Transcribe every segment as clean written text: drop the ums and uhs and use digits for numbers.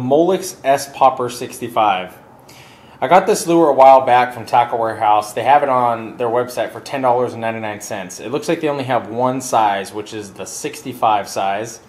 Molix S Popper 65. I got this lure a while back from Tackle Warehouse. They have it on their website for $10.99. It looks like they only have one size, which is the 65 size.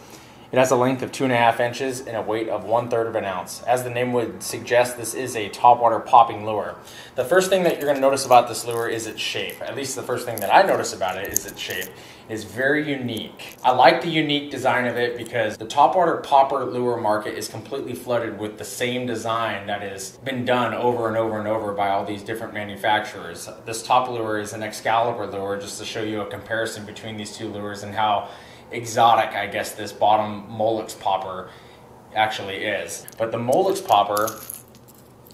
It has a length of 2.5 inches and a weight of 1/3 of an ounce. As the name would suggest, this is a topwater popping lure. The first thing that you're going to notice about this lure is its shape. At least the first thing that I notice about it is its shape. It's very unique. I like the unique design of it because the topwater popper lure market is completely flooded with the same design that has been done over and over and over by all these different manufacturers. This top lure is an Excalibur lure, just to show you a comparison between these two lures and how exotic, I guess, this bottom Molix popper actually is. But the Molix popper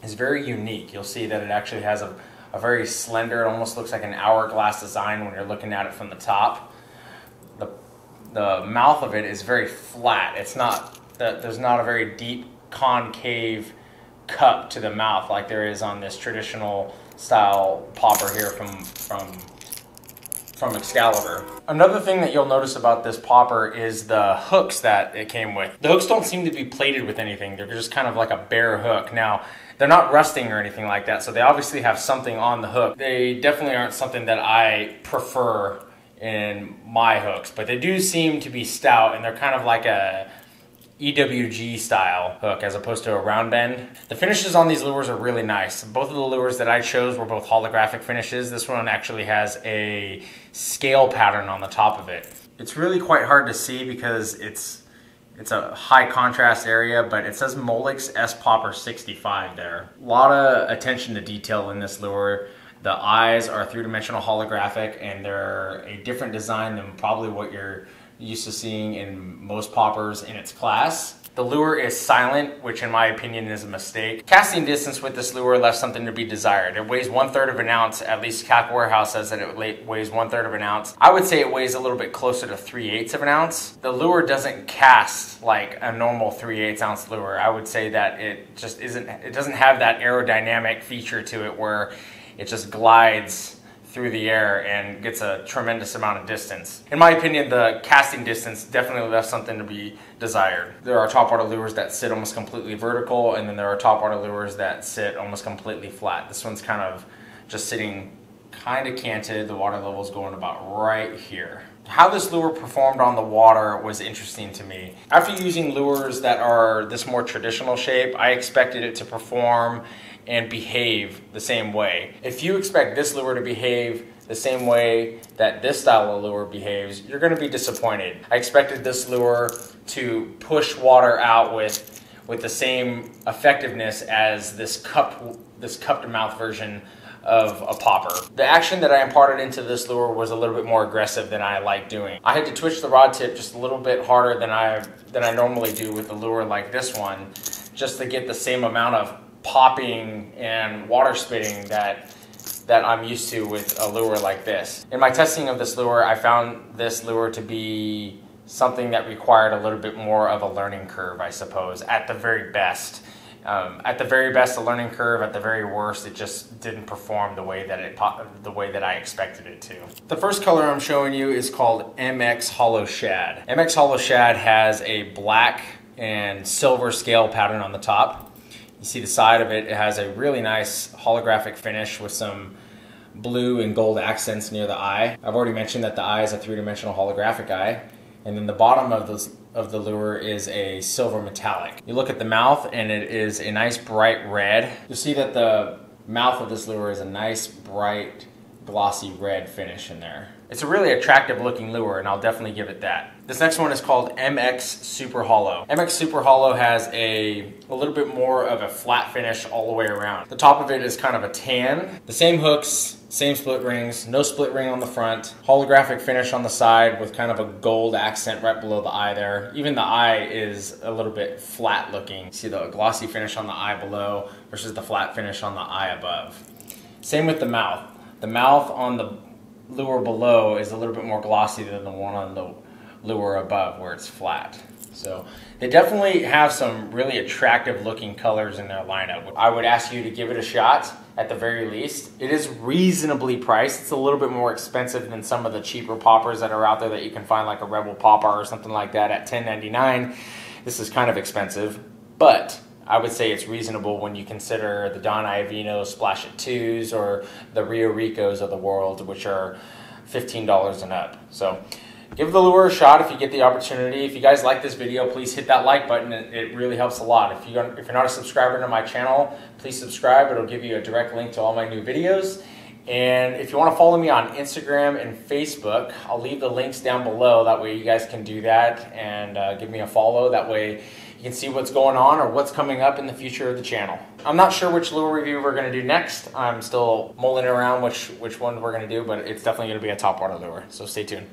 is very unique. You'll see that it actually has a very slender, it almost looks like an hourglass design when you're looking at it from the top. The mouth of it is very flat. It's not, there's not a very deep concave cup to the mouth like there is on this traditional style popper here from Excalibur. Another thing that you'll notice about this popper is the hooks that it came with. The hooks don't seem to be plated with anything. They're just kind of like a bare hook. Now, they're not rusting or anything like that, so they obviously have something on the hook. They definitely aren't something that I prefer in my hooks, but they do seem to be stout, and they're kind of like a EWG style hook as opposed to a round bend. The finishes on these lures are really nice. Both of the lures that I chose were both holographic finishes. This one actually has a scale pattern on the top of it. It's really quite hard to see because it's a high contrast area, but it says Molix S Popper 65 there. A lot of attention to detail in this lure. The eyes are three-dimensional holographic, and they're a different design than probably what you're used to seeing in most poppers in its class. The lure is silent, which in my opinion is a mistake. Casting distance with this lure left something to be desired. It weighs 1/3 of an ounce. At least Tackle Warehouse says that it weighs 1/3 of an ounce. I would say it weighs a little bit closer to 3/8 of an ounce. The lure doesn't cast like a normal 3/8 ounce lure. I would say that it just isn't, it doesn't have that aerodynamic feature to it where it just glides through the air and gets a tremendous amount of distance. In my opinion, the casting distance definitely left something to be desired. There are topwater lures that sit almost completely vertical, and then there are topwater lures that sit almost completely flat. This one's kind of just sitting kind of canted. The water level's going about right here. How this lure performed on the water was interesting to me. After using lures that are this more traditional shape, I expected it to perform and behave the same way. If you expect this lure to behave the same way that this style of lure behaves, you're going to be disappointed. I expected this lure to push water out with the same effectiveness as this cupped mouth version of a popper. The action that I imparted into this lure was a little bit more aggressive than I like doing. I had to twitch the rod tip just a little bit harder than I normally do with a lure like this one, just to get the same amount of popping and water spitting that I'm used to with a lure like this. In my testing of this lure, I found this lure to be something that required a little bit more of a learning curve, I suppose, at the very best. At the very best, a learning curve. At the very worst, it just didn't perform the way that I expected it to. The first color I'm showing you is called MX Hollow Shad. MX Hollow Shad has a black and silver scale pattern on the top. You see the side of it, it has a really nice holographic finish with some blue and gold accents near the eye. I've already mentioned that the eye is a three-dimensional holographic eye. And then the bottom of the lure is a silver metallic. You look at the mouth and it is a nice bright red. You'll see that the mouth of this lure is a nice bright glossy red finish in there. It's a really attractive looking lure, and I'll definitely give it that. This next one is called MX Super Hollow. MX Super Hollow has a little bit more of a flat finish all the way around. The top of it is kind of a tan. The same hooks, same split rings, no split ring on the front. Holographic finish on the side with kind of a gold accent right below the eye there. Even the eye is a little bit flat looking. See the glossy finish on the eye below versus the flat finish on the eye above. Same with the mouth. The mouth on the lure below is a little bit more glossy than the one on the lure above where it's flat. So they definitely have some really attractive looking colors in their lineup. I would ask you to give it a shot at the very least. It is reasonably priced. It's a little bit more expensive than some of the cheaper poppers that are out there that you can find, like a Rebel Popper or something like that at $10.99. This is kind of expensive, but I would say it's reasonable when you consider the Don Iovino Splash It 2s or the Rio Ricos of the world, which are $15 and up. So give the lure a shot if you get the opportunity. If you guys like this video, please hit that like button. It really helps a lot. If you're not a subscriber to my channel, please subscribe. It'll give you a direct link to all my new videos. And if you want to follow me on Instagram and Facebook, I'll leave the links down below. That way you guys can do that and give me a follow. That way you can see what's going on or what's coming up in the future of the channel. I'm not sure which lure review we're going to do next. I'm still mulling around which one we're going to do, but it's definitely going to be a topwater lure. So stay tuned.